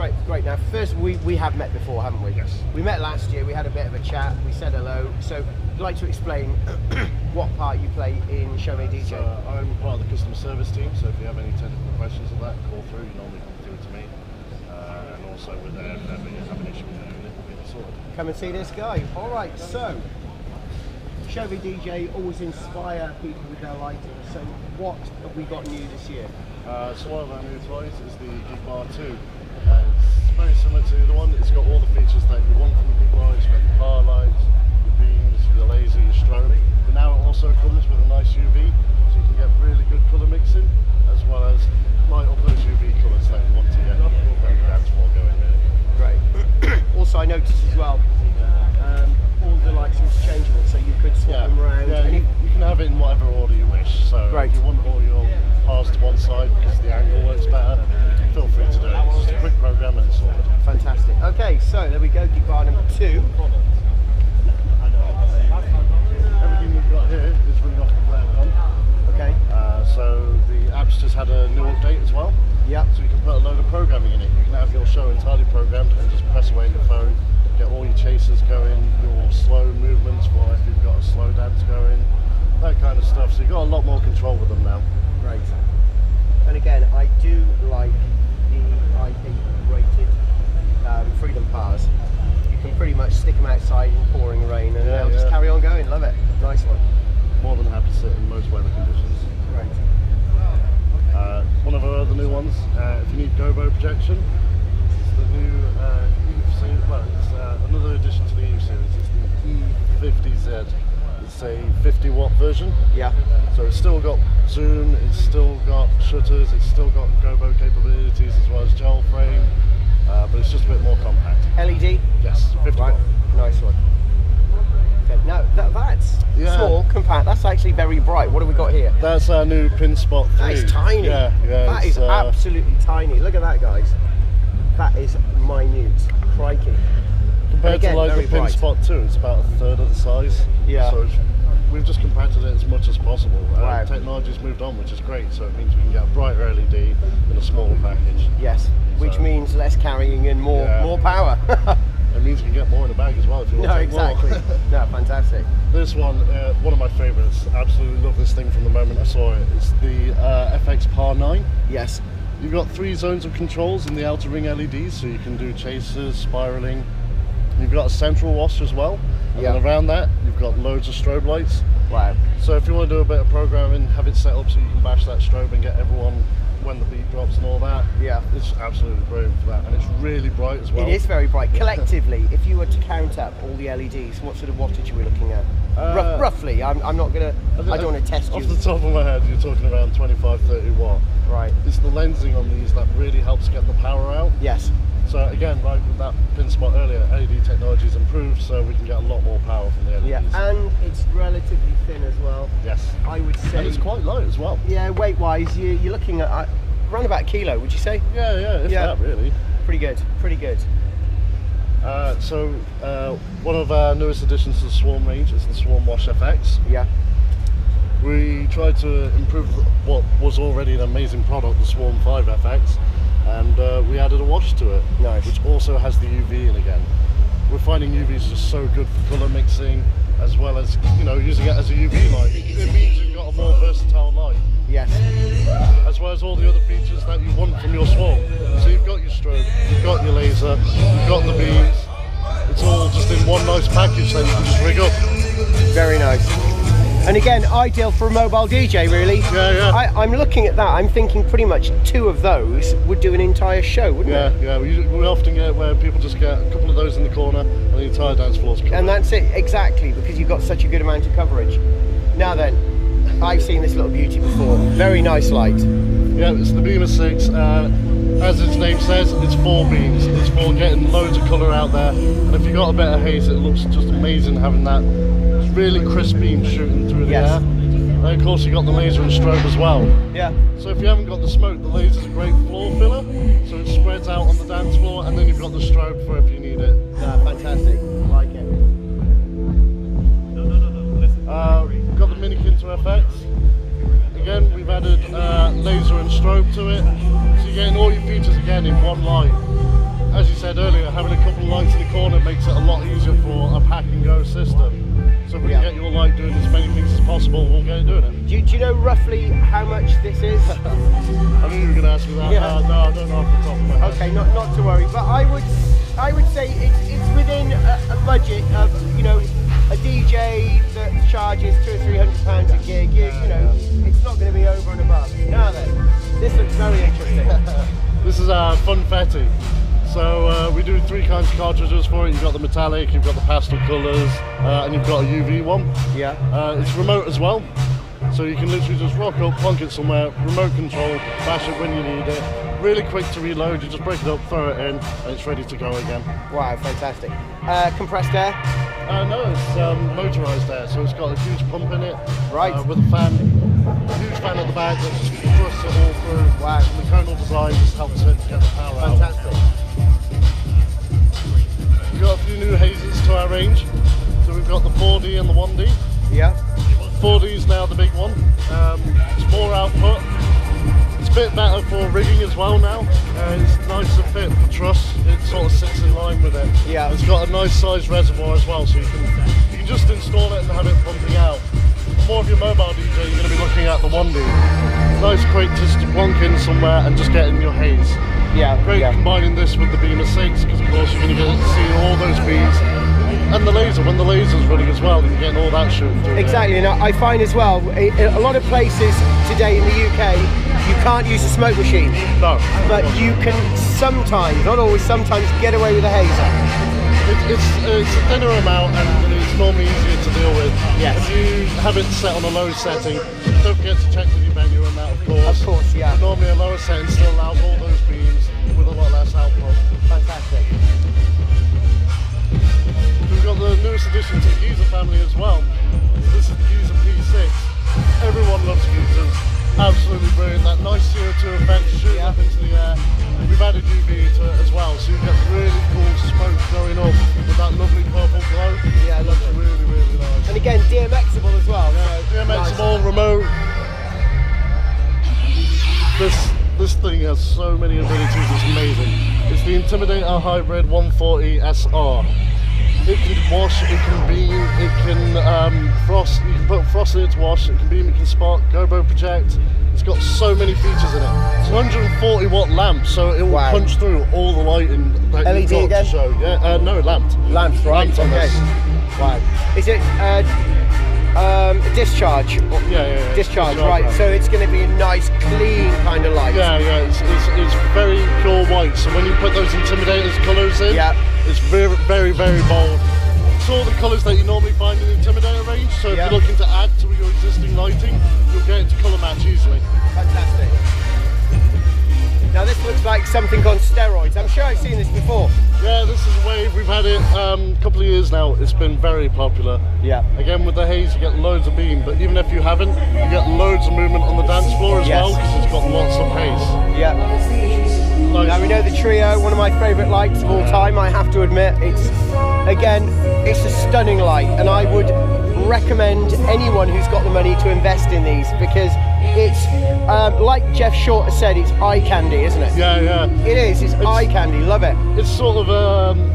great, great. Now, first, we have met before, haven't we? Yes. We met last year, we had a bit of a chat, we said hello. So, I'd like to explain what part you play in Chauvet DJ. So, I'm part of the customer service team, so if you have any technical questions on that, call through, you normally come through to me. And also we're there if ever you have an issue with the unit, we'll get it sorted. Come and see this guy. Alright, so, Chauvet DJ always inspire people with their lighting. So, what have we got new this year? So one of our new toys is the Gig Bar 2. It's very similar to the one. It's got all the features that you want from the Gig Bar. It's got your power lights, your beams, your laser, your strobe. But now it also comes with a nice UV, so you can get really good colour mixing, as well as light up those UV colours that you want to get when the dance floor going really. Great. Also, I noticed as well, all the lights are interchangeable, so you could swap them around. Yeah, you can have it in whatever order you wish. So if you want all your paths to one side because the angle works better, feel free to do it. It's just a quick program and it's sorted. Fantastic. Okay, so there we go, Gig Bar number 2. Everything we've got here is running off the Player. Okay. So the app's just had a new update as well. Yep. So you can put a load of programming in it. You can have your show entirely programmed and just press away on your phone, get all your chasers going, your slow movements for if you've got a slow dance going, that kind of stuff. So you've got a lot more control with them now. Great. And again, I do like the IP rated Freedom Powers. You can pretty much stick them outside in pouring rain and they'll just carry on going. Love it. Nice one. More than happy to sit in most weather conditions. Great. One of our other new ones, if you need Gobo Projection, it's the new Eve series. Well, it's another addition to the Eve series. It's the E50Z. It's a 50-watt version. Yeah. So it's still got zoom, it's still got shutters, it's still got Gobo capabilities as well as gel frame, but it's just a bit more compact. LED? Yes, 50 watt. Nice one. Okay, now that's small, compact, that's actually very bright. What have we got here? That's our new Pin Spot 3. That is tiny. Yeah, that is absolutely tiny. Look at that, guys. That is minute. Crikey. Compared to like the Pin Spot 2, it's about a third of the size. Yeah. So we've just compacted it as much as possible. Wow. Technology's moved on, which is great. So it means we can get a brighter LED in a smaller package. Yes, which means less carrying and more power. It means you can get more in the bag as well if you want to take exactly. more. No, fantastic. This one of my favourites. Absolutely love this thing from the moment I saw it. It's the FX Par 9. Yes. You've got 3 zones of controls in the outer ring LEDs, so you can do chasers, spiralling. You've got a central wash as well, and then around that you've got loads of strobe lights. Wow. So if you want to do a bit of programming, have it set up so you can bash that strobe and get everyone when the beat drops and all that. Yeah. It's absolutely brilliant for that, and it's really bright as well. It is very bright. Collectively, if you were to count up all the LEDs, what sort of wattage are we looking at? Roughly, I'm not going to, I don't want to test you. Off the top of my head, you're talking around 25-30 watt. Right. It's the lensing on these that really helps get the power out. Yes. So again, like with that pin spot earlier, LED technology's improved, so we can get a lot more power from the LEDs. Yeah, and it's relatively thin as well. Yes. I would say. And it's quite light as well. Yeah, weight-wise, you're looking at around about a kilo, would you say? Yeah, if that really. Pretty good, pretty good. One of our newest additions to the Swarm range is the Swarm Wash FX. Yeah. We tried to improve what was already an amazing product, the Swarm 5 FX, and we added a wash to it, which also has the UV in again. We're finding UV is just so good for colour mixing, as well as using it as a UV light. It means you've got a more versatile light. Yes. As well as all the other features that you want from your Swarm. So you've got your strobe, you've got your laser, you've got the beams. It's all just in one nice package that you can just rig up. Very nice. And again, ideal for a mobile DJ, really. Yeah. I'm looking at that. I'm thinking pretty much 2 of those would do an entire show, wouldn't it? Yeah. We often get where people just get a couple of those in the corner and the entire dance floor's covered. And that's it, exactly, because you've got such a good amount of coverage. Now then, I've seen this little beauty before. Very nice light. Yeah, it's the Beamer 6. As its name says, it's 4 beams. It's for getting loads of colour out there. And if you've got a bit of haze, it looks just amazing having that really crisp beam shooting through the air. And of course you've got the laser and strobe as well. Yeah. So if you haven't got the smoke, the laser's a great floor filler. So it spreads out on the dance floor, and then you've got the strobe for if you need it. Yeah, fantastic. I like it. We've got the Mini Kinto FX. Again, we've added laser and strobe to it. So you're getting all your features again in one light. as you said earlier, having a couple of lights in the corner makes it a lot easier for a pack and go system. So if we can get your light doing as many things as possible, we'll get it doing it. Do you know roughly how much this is? I knew you were going to ask me that. Yeah. No, I don't know off the top of my head. Okay, not to worry, but I would say it's within a budget of, you know, a DJ that charges £200 or £300 a gig. You know, it's not going to be over and above. Now then, this looks very interesting. This is our funfetti. So we do 3 kinds of cartridges for it. You've got the metallic, you've got the pastel colours, and you've got a UV one. Yeah. It's remote as well. So you can literally just rock up, plonk it somewhere, remote control, bash it when you need it. Really quick to reload, you just break it up, throw it in, and it's ready to go again. Wow, fantastic. Compressed air? No, it's motorised air, so it's got a huge pump in it. Right. With a fan, a huge fan at the back that just thrusts it all through. Wow. And the conal design just helps it get the power out. Fantastic. We've got a few new hazes to our range. So we've got the 4D and the 1D. Yeah. 4D is now the big one. It's more output. It's a bit better for rigging as well now. It's nice to fit for truss. It sort of sits in line with it. Yeah. It's got a nice sized reservoir as well, so you can just install it and have it pumping out. For more of your mobile DJ, you're going to be looking at the 1D. Nice quick just to plonk in somewhere and just get in your haze. Yeah. Great combining this with the beam of 6, because of course you're going to get to see all those beams. And the laser, when the laser's running as well, you're getting all that shooting through. Exactly, and I find as well, a lot of places today in the UK, you can't use a smoke machine. No. But you can sometimes, not always, sometimes get away with a hazer. It's a thinner amount and it's normally easier to deal with. Yes. If you have it set on a low setting, don't forget to check with your venue and that, of course. Of course, yeah. But normally a lower setting still allows all those beams with a lot less output. Fantastic. We've got the newest addition to the Geezer family as well. This is the Geezer P6. Everyone loves Geezers. Absolutely brilliant. That nice CO2 effect shooting up into the air. We've added UV to it as well, so you get really cool smoke going up with that lovely purple glow. Yeah, I love it. Really, really nice. And again, DMXable as well. Yeah, DMXable, remote. This thing has so many abilities, it's amazing. It's the Intimidator Hybrid 140 SR. It can wash, it can beam, it can frost, you can put frost in it to wash, it can beam, it can spark, Gobo Project. It's got so many features in it. It's a 140 watt lamp, so it will punch through all the lighting that LED you've got again? to show. Yeah, no, lamped. Lamps, right? Lamped on this. Wow. Is it discharge? Yeah. Discharge, right. So it's going to be a nice, clean kind of light. Yeah, it's very pure white. So when you put those Intimidators colours in, it's very, very, very bold. It's all the colours that you normally find in the Intimidator range. So if you're looking to add to your existing lighting, you'll get it to colour match easily. Fantastic. Now this looks like something on steroids. I'm sure I've seen this before. Yeah, this is a wave. We've had it a couple of years now. It's been very popular. Yeah. Again, with the haze, you get loads of beam, but even if you haven't, you get loads of movement on the dance floor as well, because it's got lots of haze. Yeah. Nice. Now we know the Trio, one of my favourite lights of all time, I have to admit. It's a stunning light, and I would recommend anyone who's got the money to invest in these, because it's like Jeff Short has said, it's eye candy, isn't it? Yeah. It is, it's eye candy, love it. It's sort of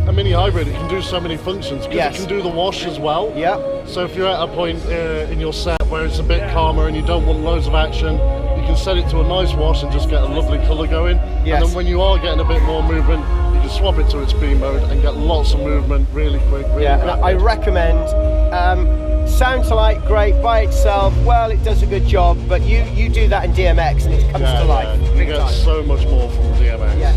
a mini hybrid. It can do so many functions, because it can do the wash as well. Yeah. So if you're at a point in your set where it's a bit calmer and you don't want loads of action, you can set it to a nice wash and just get a lovely colour going. Yes. And then when you are getting a bit more movement, you can swap it to its beam mode and get lots of movement really quick. Really and I recommend. Sounds like great by itself. Well, it does a good job, but you do that in DMX and it comes to life. Yeah. You get so much more from DMX. Yes.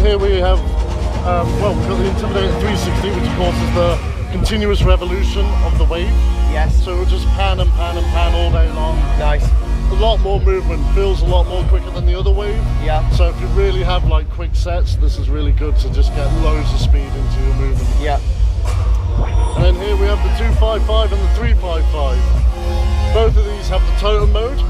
Here we have, we've got the Intimidator 360, which of course is the continuous revolution of the wave. Yes. So it will just pan and pan and pan all day long. Nice. A lot more movement, feels a lot more quicker than the other wave. Yeah. So if you really have like quick sets, this is really good to just get loads of speed into your movement. Yeah. And then here we have the 255 and the 355. Both of these have the totem mode.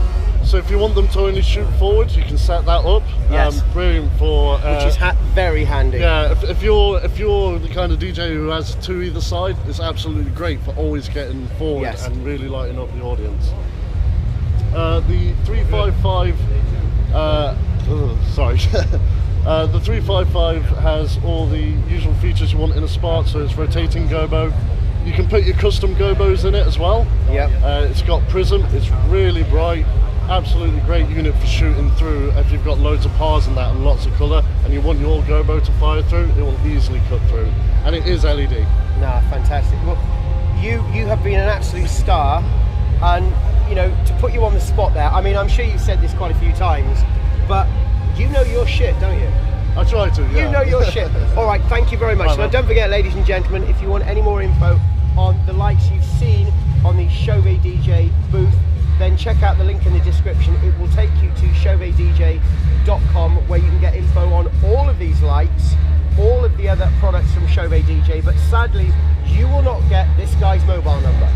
So if you want them to only shoot forward, you can set that up. Yes. Brilliant for. Which is very handy. Yeah. If you're the kind of DJ who has two either side, it's absolutely great for always getting forward and really lighting up the audience. The 355 Sorry. The 355 has all the usual features you want in a Spark, so it's rotating gobo. You can put your custom gobos in it as well. Yep. It's got prism, it's really bright, absolutely great unit for shooting through. If you've got loads of pars and that and lots of colour and you want your gobo to fire through, it will easily cut through. And it is LED. Nah, fantastic. Well, you have been an absolute star, and you know, to put you on the spot there, I mean, I'm sure you've said this quite a few times, but you know your shit, don't you? I try to, yeah. You know your shit. All right, thank you very much. Now, don't forget, ladies and gentlemen, if you want any more info on the lights you've seen on the Chauvet DJ booth, then check out the link in the description. It will take you to chauvetdj.com, where you can get info on all of these lights, all of the other products from Chauvet DJ, but sadly, you will not get this guy's mobile number.